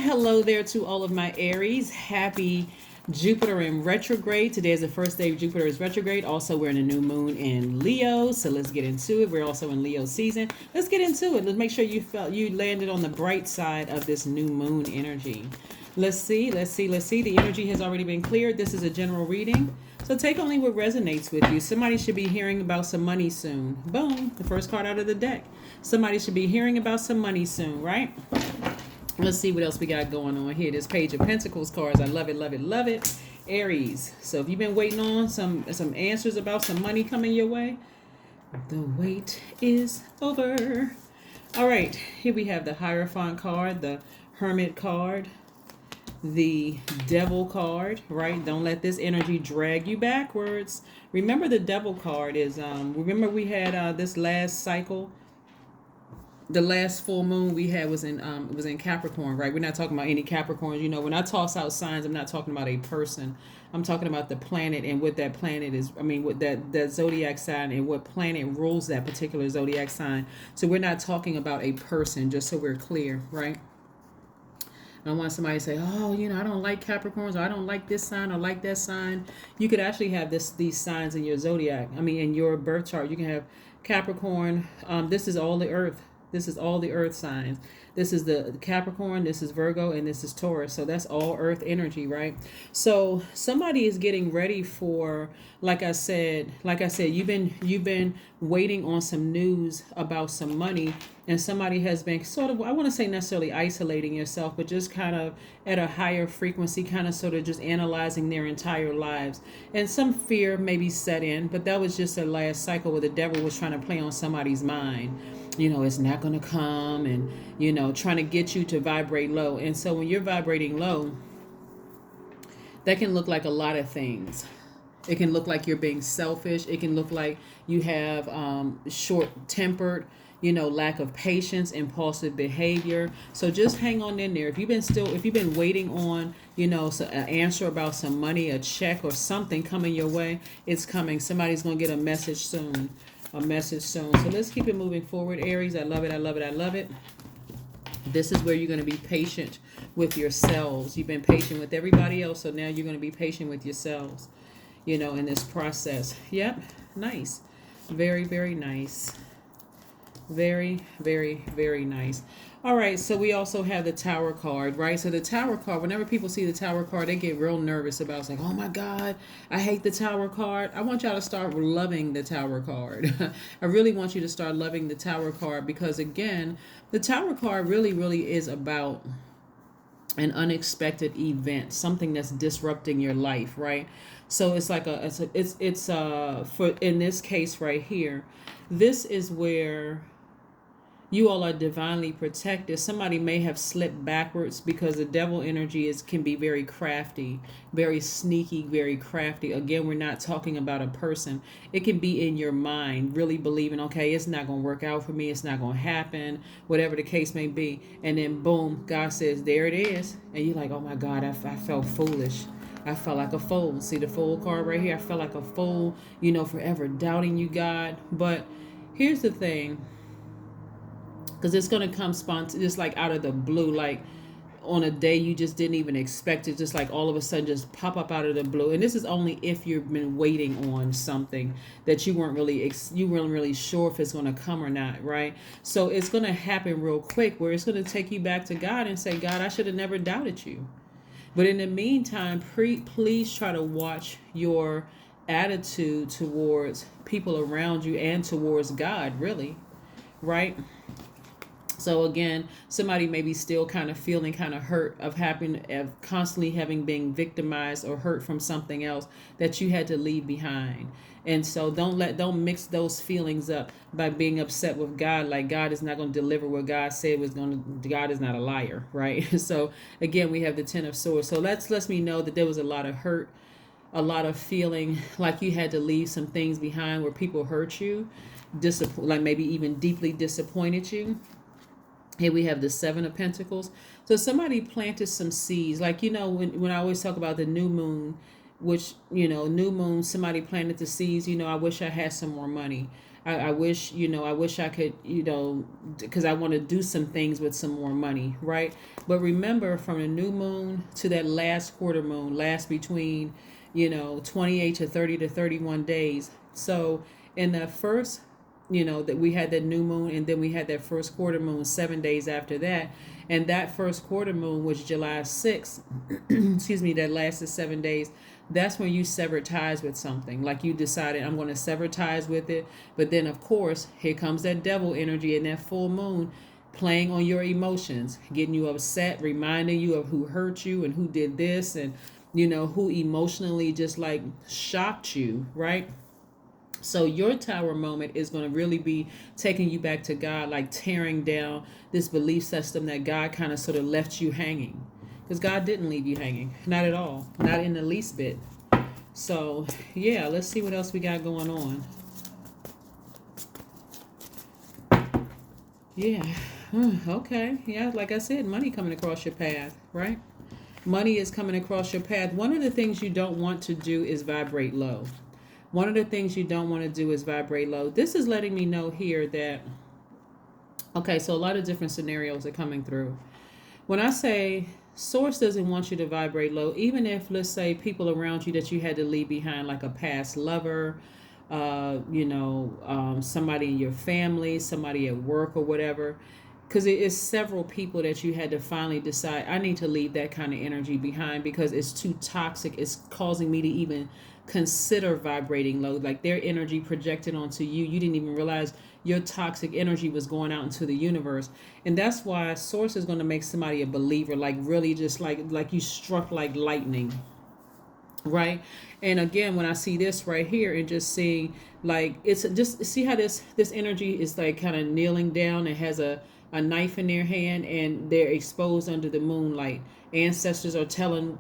hello there to all of my Aries. Happy Jupiter in retrograde. Today is the first day Jupiter is retrograde. Also, we're in a new moon in Leo, so let's get into it. We're also in Leo season. Let's get into it. Let's make sure you landed on the bright side of this new moon energy. Let's see. The energy has already been cleared. This is a general reading. So take only what resonates with you. Somebody should be hearing about some money soon. Boom, the first card out of the deck. Somebody should be hearing about some money soon, right? Let's see what else we got going on here. This Page of Pentacles cards. I love it. Aries. So if you've been waiting on some answers about some money coming your way, the wait is over. All right, here we have the Hierophant card, the Hermit card, the Devil card, right? Don't let this energy drag you backwards. Remember, the Devil card is, remember we had this last cycle, the last full moon we had was in Capricorn, right? We're not talking about any Capricorns. You know, when I toss out signs, I'm not talking about a person. I'm talking about the planet and what that planet is. I mean, what that zodiac sign and what planet rules that particular zodiac sign. So we're not talking about a person, just so we're clear, right? I don't want somebody to say, oh, you know, I don't like Capricorns, or I don't like this sign or like that sign. You could actually have these signs in your zodiac. I mean, in your birth chart, you can have Capricorn. This is all the earth. This is all the earth signs. This is the Capricorn, this is Virgo, and this is Taurus. So that's all earth energy, right? So somebody is getting ready for, like I said, you've been waiting on some news about some money, and somebody has been sort of, I want to say necessarily isolating yourself, but just kind of at a higher frequency, kind of sort of just analyzing their entire lives. And some fear maybe set in, but that was just the last cycle where the devil was trying to play on somebody's mind. You know, it's not going to come, and, you know, trying to get you to vibrate low. And so when you're vibrating low, that can look like a lot of things. It can look like you're being selfish. It can look like you have short-tempered, you know, lack of patience, impulsive behavior. So just hang on in there. If you've been waiting on, you know, an answer about some money, a check or something coming your way, it's coming. Somebody's going to get a message soon. So let's keep it moving forward, Aries. I love it. This is where you're going to be patient with yourselves. You've been patient with everybody else, so now you're going to be patient with yourselves, you know, in this process. Yep, nice. Very, very nice. Very, very, very nice. All right, so we also have the Tower card, right? So the Tower card, whenever people see the Tower card, they get real nervous about it. It's like, oh my God, I hate the Tower card. I want y'all to start loving the Tower card. I really want you to start loving the Tower card, because again, the Tower card really, really is about an unexpected event, something that's disrupting your life, right? So it's like it's for, in this case right here, this is where you all are divinely protected. Somebody may have slipped backwards, because the devil energy can be very crafty, very sneaky, very crafty. Again, we're not talking about a person. It can be in your mind, really believing, okay, it's not going to work out for me. It's not going to happen, whatever the case may be. And then boom, God says, there it is. And you're like, oh my God, I felt foolish. I felt like a fool. See the Fool card right here? I felt like a fool, you know, forever doubting you, God. But here's the thing. Because it's going to come just like out of the blue, like on a day you just didn't even expect it, just like all of a sudden just pop up out of the blue. And this is only if you've been waiting on something that you weren't really sure if it's going to come or not, right? So it's going to happen real quick, where it's going to take you back to God and say, God, I should have never doubted you. But in the meantime, please try to watch your attitude towards people around you and towards God, really, right? So again, somebody may be still kind of feeling kind of hurt of constantly having been victimized or hurt from something else that you had to leave behind. And so don't mix those feelings up by being upset with God, like God is not going to deliver what God said was going to. God is not a liar, right? So again, we have the Ten of Swords. So that lets me know that there was a lot of hurt, a lot of feeling like you had to leave some things behind where people hurt you, like maybe even deeply disappointed you. Here we have the Seven of Pentacles. So somebody planted some seeds. Like, you know, when I always talk about the new moon, which, you know, new moon, somebody planted the seeds. You know, I wish I had some more money. I wish, I wish I could, because I want to do some things with some more money, right? But remember, from the new moon to that last quarter moon lasts between, 28 to 30 to 31 days. So in the first, that we had that new moon, and then we had that first quarter moon 7 days after that. And that first quarter moon was July 6th, excuse me, that lasted 7 days. That's when you severed ties with something. Like you decided, I'm going to sever ties with it. But then, of course, here comes that devil energy and that full moon playing on your emotions, getting you upset, reminding you of who hurt you and who did this, and, who emotionally just like shocked you, right? So your tower moment is going to really be taking you back to God, like tearing down this belief system that God kind of sort of left you hanging. Because God didn't leave you hanging. Not at all. Not in the least bit. So, yeah, let's see what else we got going on. Yeah. Okay. Yeah, like I said, money coming across your path, right? Money is coming across your path. One of the things you don't want to do is vibrate low. One of the things you don't want to do is vibrate low. This is letting me know here that, okay, so a lot of different scenarios are coming through. When I say Source doesn't want you to vibrate low, even if, let's say, people around you that you had to leave behind, like a past lover, somebody in your family, somebody at work or whatever, because it is several people that you had to finally decide, I need to leave that kind of energy behind because it's too toxic. It's causing me to even consider vibrating low, like their energy projected onto you. You didn't even realize your toxic energy was going out into the universe. And that's why Source is going to make somebody a believer, like really just like you struck like lightning, right? And again, when I see this right here and just seeing, like, it's just, see how this energy is like kind of kneeling down and has a knife in their hand, and they're exposed under the moonlight. Ancestors are telling,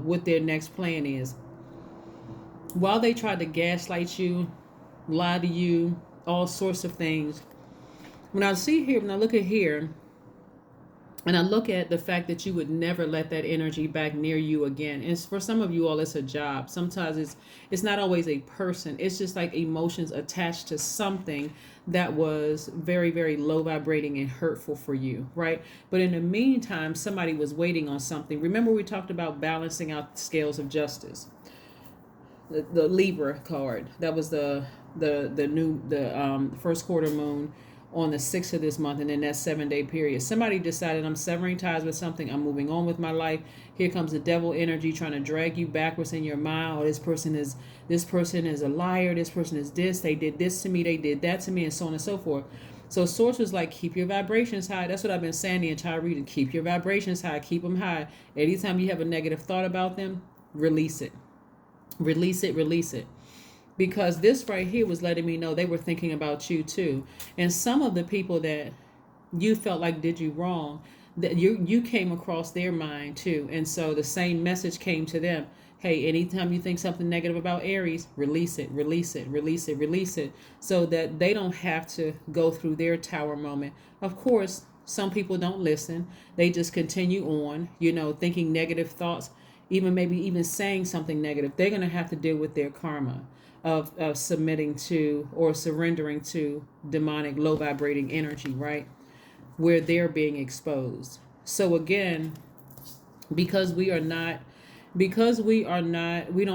what their next plan is. While they tried to gaslight you, lie to you, all sorts of things. When I look at here, and I look at the fact that you would never let that energy back near you again. And for some of you all, it's a job. Sometimes it's not always a person. It's just like emotions attached to something that was very, very low vibrating and hurtful for you, right? But in the meantime, somebody was waiting on something. Remember, we talked about balancing out the scales of justice. The Libra card. That was the first quarter moon on the 6th of this month, and in that 7-day period, somebody decided, I'm severing ties with something, I'm moving on with my life. Here comes the devil energy trying to drag you backwards in your mind. Oh, this person is a liar, this person is this, they did this to me, they did that to me, and so on and so forth. So Source was like, keep your vibrations high. That's what I've been saying the entire reading. Keep your vibrations high, keep them high. Anytime you have a negative thought about them, release it. Release it. Because this right here was letting me know they were thinking about you too. And some of the people that you felt like did you wrong, that you came across their mind too. And so the same message came to them. Hey, anytime you think something negative about Aries, release it. So that they don't have to go through their tower moment. Of course, some people don't listen. They just continue on, thinking negative thoughts, even saying something negative. They're going to have to deal with their karma of submitting to or surrendering to demonic low vibrating energy, right? Where they're being exposed. So again, because we don't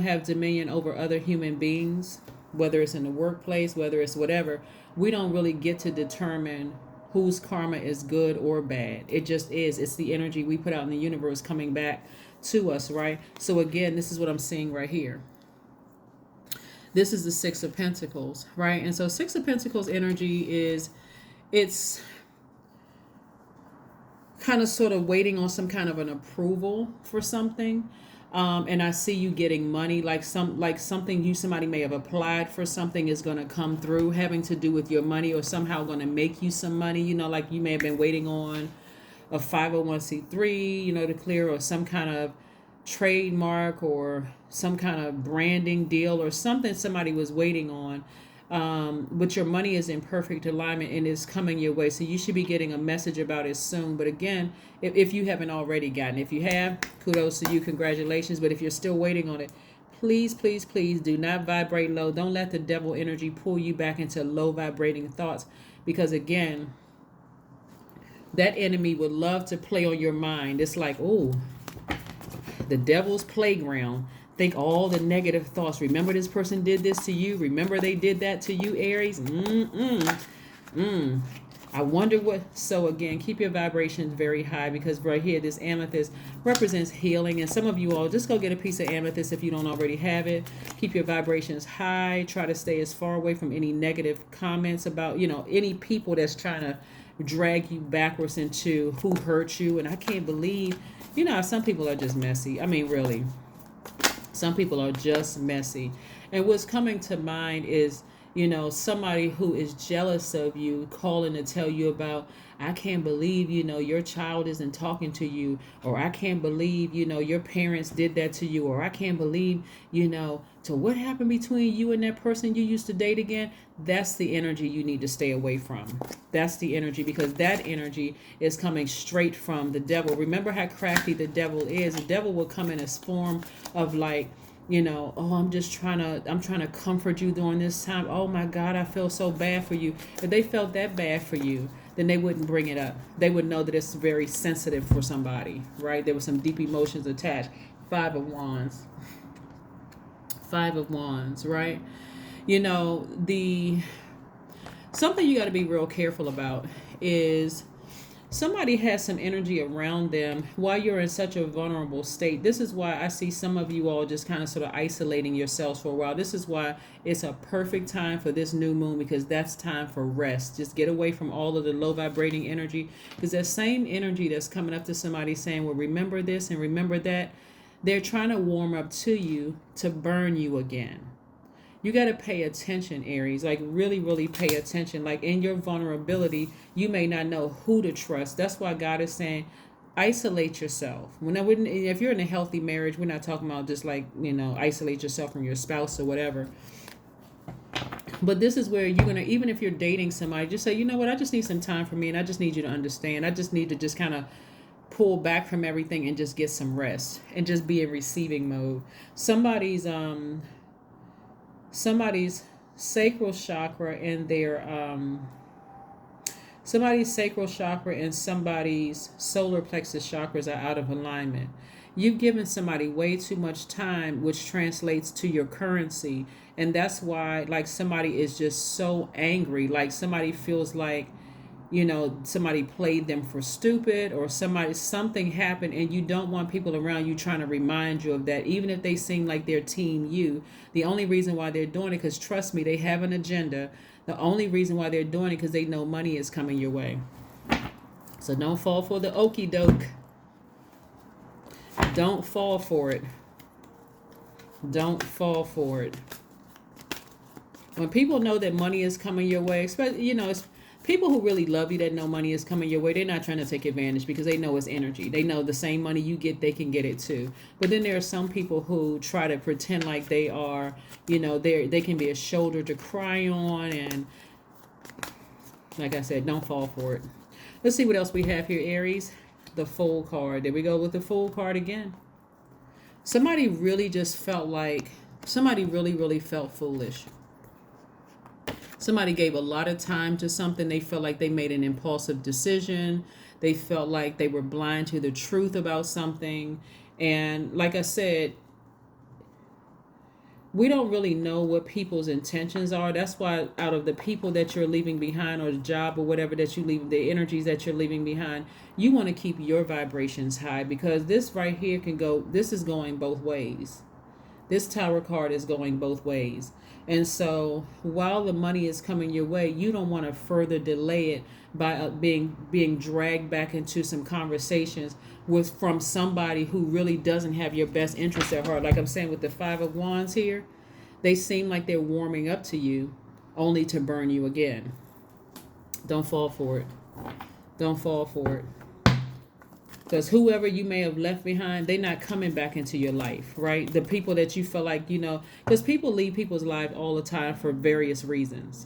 have dominion over other human beings, whether it's in the workplace, whether it's whatever, we don't really get to determine whose karma is good or bad. It just is. It's the energy we put out in the universe coming back to us, right? So again, this is what I'm seeing right here. This is the Six of Pentacles, right? And so Six of Pentacles energy it's kind of sort of waiting on some kind of an approval for something. And I see you getting money, like something somebody may have applied for, something is going to come through having to do with your money, or somehow going to make you some money. Like you may have been waiting on a 501c3, to clear, or some kind of trademark or some kind of branding deal or something somebody was waiting on. But your money is in perfect alignment and is coming your way. So you should be getting a message about it soon. But again, if you haven't already gotten it, if you have, kudos to you, congratulations. But if you're still waiting on it, Please, please, please do not vibrate low. Don't let the devil energy pull you back into low vibrating thoughts, because again, that enemy would love to play on your mind. It's like, oh, the devil's playground. Think all the negative thoughts. Remember this person did this to you. Remember they did that to you, Aries. I wonder what. So again, keep your vibrations very high, because right here, this amethyst represents healing. And some of you all, just go get a piece of amethyst if you don't already have it. Keep your vibrations high. Try to stay as far away from any negative comments about, any people that's trying to drag you backwards into who hurt you. And I can't believe, some people are just messy. I mean, really, some people are just messy. And what's coming to mind is, somebody who is jealous of you calling to tell you about, I can't believe, your child isn't talking to you, or I can't believe, your parents did that to you, or I can't believe, so what happened between you and that person you used to date again? That's the energy you need to stay away from. That's the energy, because that energy is coming straight from the devil. Remember how crafty the devil is. The devil will come in a form of like, oh, I'm trying to comfort you during this time. Oh my God, I feel so bad for you. If they felt that bad for you, then they wouldn't bring it up. They would know that it's very sensitive for somebody, right? There were some deep emotions attached. 5 of Wands. 5 of Wands, right? Something you got to be real careful about is somebody has some energy around them while you're in such a vulnerable state. This is why I see some of you all just kind of sort of isolating yourselves for a while. This is why it's a perfect time for this new moon, because that's time for rest. Just get away from all of the low vibrating energy, because that same energy that's coming up to somebody saying, well, remember this and remember that, they're trying to warm up to you to burn you again. You got to pay attention, Aries, like really, really pay attention. Like in your vulnerability, you may not know who to trust. That's why God is saying, isolate yourself. If you're in a healthy marriage, we're not talking about just like, isolate yourself from your spouse or whatever. But this is where you're going to, even if you're dating somebody, just say, you know what, I just need some time for me, and I just need you to understand. I just need to just kind of pull back from everything and just get some rest and just be in receiving mode. Somebody's sacral chakra and somebody's sacral chakra and somebody's solar plexus chakras are out of alignment. You've given somebody way too much time, which translates to your currency. And that's why, like, somebody is just so angry. Like, somebody feels like, somebody played them for stupid, or something happened, and you don't want people around you trying to remind you of that, even if they seem like they're team you. The only reason why they're doing it, because trust me, they have an agenda. The only reason why they're doing it, because they know money is coming your way. So don't fall for the okie doke. Don't fall for it. Don't fall for it. When people know that money is coming your way, especially, it's people who really love you that know money is coming your way, they're not trying to take advantage, because they know it's energy. They know the same money you get, they can get it too. But then there are some people who try to pretend like they are, they can be a shoulder to cry on. And like I said, don't fall for it. Let's see what else we have here, Aries. The Fool card. There we go with the Fool card again. Somebody really just felt like, somebody really felt foolish. Somebody gave a lot of time to something. They felt like they made an impulsive decision. They felt like they were blind to the truth about something. And like I said, we don't really know what people's intentions are. That's why out of the people that you're leaving behind, or the job or whatever that you leave, the energies that you're leaving behind, you want to keep your vibrations high, because this right here this is going both ways. This Tower card is going both ways. And so while the money is coming your way, you don't want to further delay it by being dragged back into some conversations from somebody who really doesn't have your best interest at heart. Like I'm saying with the 5 of Wands here, they seem like they're warming up to you only to burn you again. Don't fall for it. Don't fall for it. Because whoever you may have left behind, they're not coming back into your life, right? The people that you feel like, because people leave people's lives all the time for various reasons.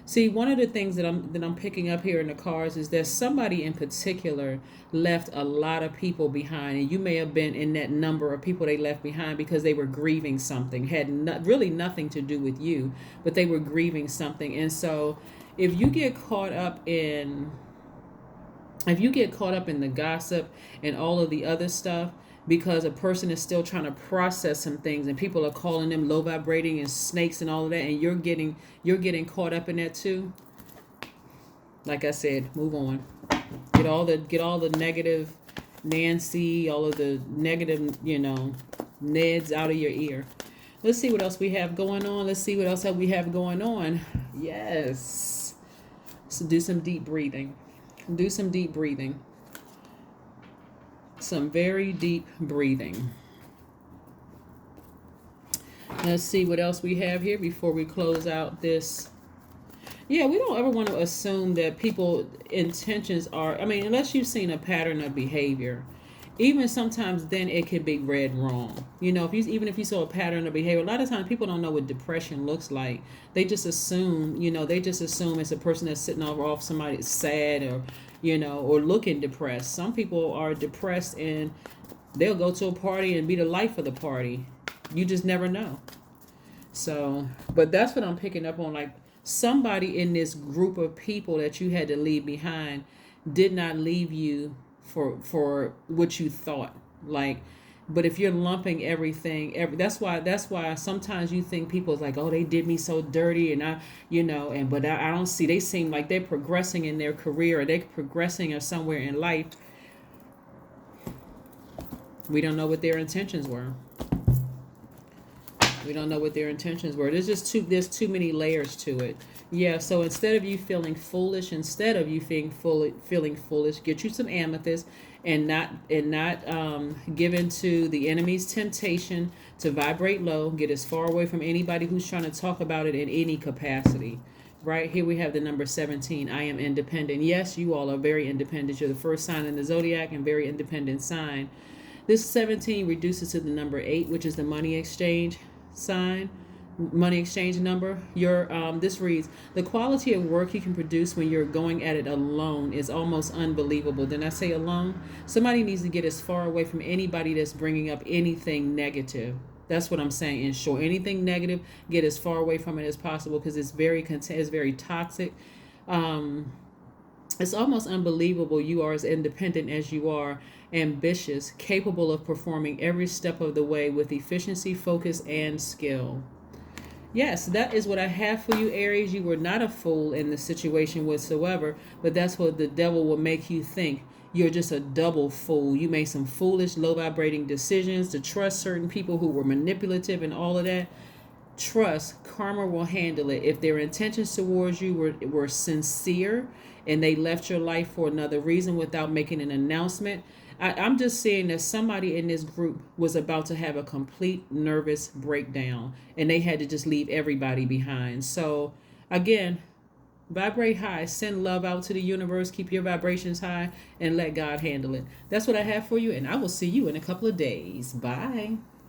See, one of the things that I'm picking up here in the cards is that somebody in particular left a lot of people behind, and you may have been in that number of people they left behind because they were grieving something, had really nothing to do with you, but they were grieving something. And so, if you get caught up in the gossip and all of the other stuff, because a person is still trying to process some things and people are calling them low vibrating and snakes and all of that, and you're getting caught up in that too, like I said, move on. Get all the negative Nancy, all of the negative, Neds out of your ear. Let's see what else we have going on. Yes. So do some deep breathing. Some very deep breathing. Let's see what else we have here before we close out this. Yeah, we don't ever want to assume that people's intentions are, unless you've seen a pattern of behavior. Even sometimes then it could be read wrong. If you saw a pattern of behavior, a lot of times people don't know what depression looks like. They just assume it's a person that's sitting off somebody sad or looking depressed. Some people are depressed and they'll go to a party and be the life of the party. You just never know. So, but that's what I'm picking up on. Like, somebody in this group of people that you had to leave behind did not leave you for what you thought. Like, but if you're lumping everything, that's why sometimes you think people's like, oh, they did me so dirty, and I don't see. They seem like they're progressing in their career, or they're progressing or somewhere in life. We don't know what their intentions were. There's too many layers to it. Yeah, so instead of you feeling foolish, get you some amethyst and not give in to the enemy's temptation to vibrate low. Get as far away from anybody who's trying to talk about it in any capacity. Right here we have the number 17. I am independent. Yes, you all are very independent. You're the first sign in the Zodiac and very independent sign. This 17 reduces to the number 8, which is the money exchange number. This reads, the quality of work you can produce when you're going at it alone is almost unbelievable. Didn't I say alone? Somebody needs to get as far away from anybody that's bringing up anything negative. That's what I'm saying. In short, anything negative, get as far away from it as possible, because it's very toxic. It's almost unbelievable you are as independent as you are, ambitious, capable of performing every step of the way with efficiency, focus, and skill. Yes, that is what I have for you, Aries. You were not a fool in the situation whatsoever, but that's what the devil will make you think. You're just a double fool. You made some foolish, low vibrating decisions to trust certain people who were manipulative and all of that. Trust, karma will handle it. If their intentions towards you were sincere and they left your life for another reason without making an announcement, I'm just saying that somebody in this group was about to have a complete nervous breakdown and they had to just leave everybody behind. So again, vibrate high, send love out to the universe, keep your vibrations high, and let God handle it. That's what I have for you, and I will see you in a couple of days. Bye.